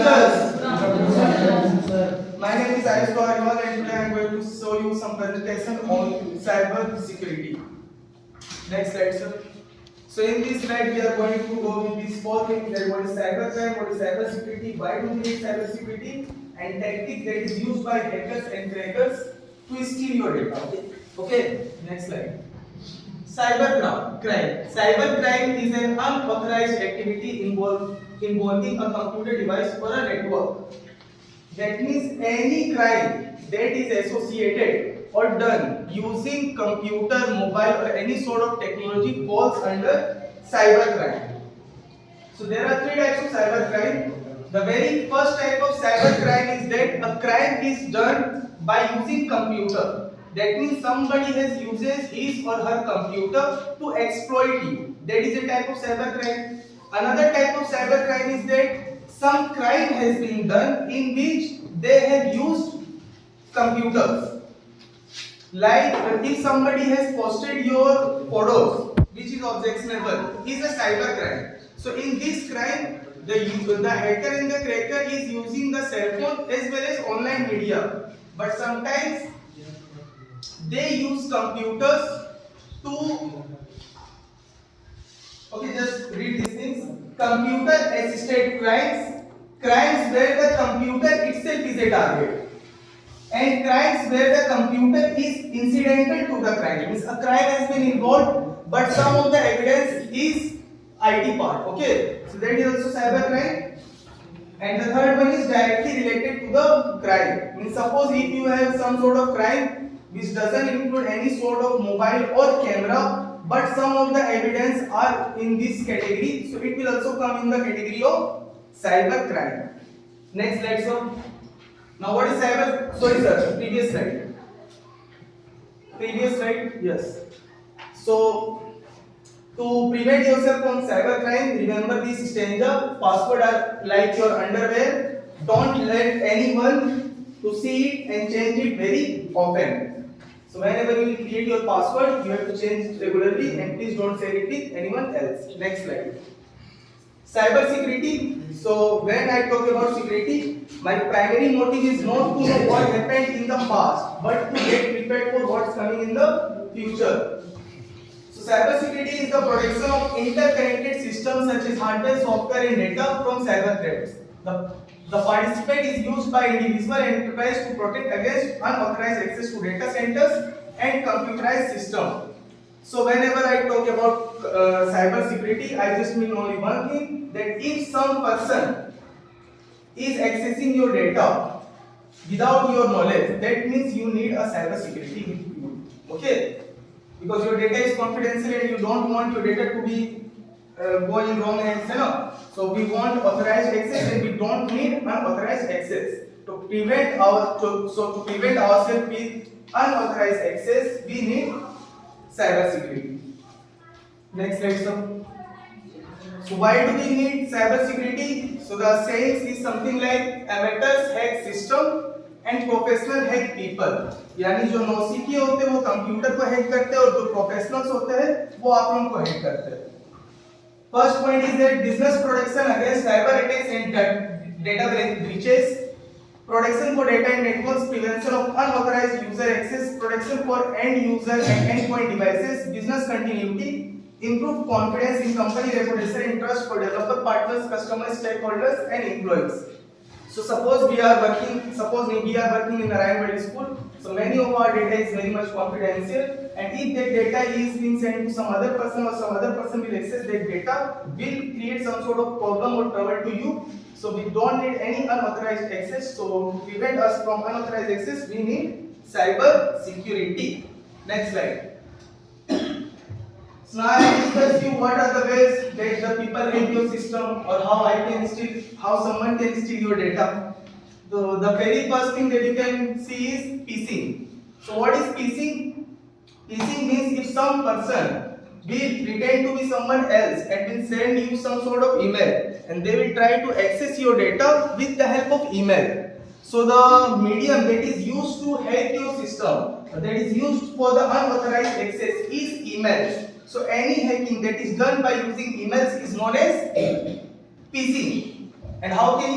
users. My name is Ayush Pawar and today I am going to show you some presentation on cyber security. Next slide, sir. So in this slide we are going to go with these four things: that what is cyber crime, what is cyber security, why do we need cyber security, and tactics that is used by hackers and crackers to steal your data. Okay. Next slide. Cyber crime. Cyber crime is an unauthorized activity involving a computer device or a network. That means any crime that is associated or done using computer, mobile or any sort of technology falls under cyber crime. So there are three types of cyber crime. The very first type of cyber crime is that a crime is done by using computer. That means somebody uses his or her computer to exploit you. That is a type of cyber crime. Another type of cyber crime is that some crime has been done in which they have used computers. Like if somebody has posted your photos, which is objectionable, is a cyber crime. So in this crime, the hacker and the cracker is using the cell phone as well as online media. But sometimes they use computers to just read these things. Computer assisted crimes where the computer itself is a target, and crimes where the computer is incidental to the crime. Means a crime has been involved but some of the evidence is IT part. Okay, so that is also cyber crime. And the third one is directly related to the crime. Means suppose if you have some sort of crime which doesn't include any sort of mobile or camera, but some of the evidence are in this category, so it will also come in the category of cyber crime. Next slide, sir. Now what is cyber? Sorry, sir. Previous slide. Yes. So to prevent yourself from cyber crime, remember this stanza: password are like your underwear. Don't let anyone to see it and change it very often. So whenever you will create your password, you have to change it regularly, and please don't share it with anyone else. Next slide. Cyber security. So when I talk about security, my primary motive is not to know what happened in the past, but to get prepared for what's coming in the future. So cyber security is the protection of interconnected systems such as hardware, software and data from cyber threats. The participant is used by individual and enterprise to protect against unauthorized access to data centers and computerized systems. So whenever I talk about cyber security, I just mean only one thing, that if some person is accessing your data without your knowledge, that means you need a cyber security with you. Okay, because your data is confidential and you don't want your data to be going wrong hands. So we want authorized access and we don't need unauthorized access. To prevent ourselves with unauthorized access, we need cyber security. Next slide, sir. So why do we need cyber security? So the saying is something like amateurs hack system and professional hack people. यानी जो नौसिखिए होते हैं वो computer को hack करते हैं और जो प्रोफेशनल्स होते हैं वो आप लोगों को हैक करते हैं. First point is that business protection against cyber attacks and data breaches, protection for data and networks, prevention of unauthorized user access, protection for end user and endpoint devices, business continuity, improve confidence in company reputation and trust for developer partners, customers, stakeholders and employees. So suppose we are working in Narayan Middle School. So many of our data is very much confidential, and if that data is being sent to some other person or some other person will access that data, will create some sort of problem or trouble to you. So we don't need any unauthorized access. So to prevent us from unauthorized access, we need cyber security. Next slide. So now I discuss you what are the ways that the people hack your system, or how someone can steal your data. The very first thing that you can see is phishing. So what is phishing? Phishing means if some person will pretend to be someone else and will send you some sort of email, and they will try to access your data with the help of email. So the medium that is used to hack your system, that is used for the unauthorized access, is email. So any hacking that is done by using emails is known as phishing. And how can you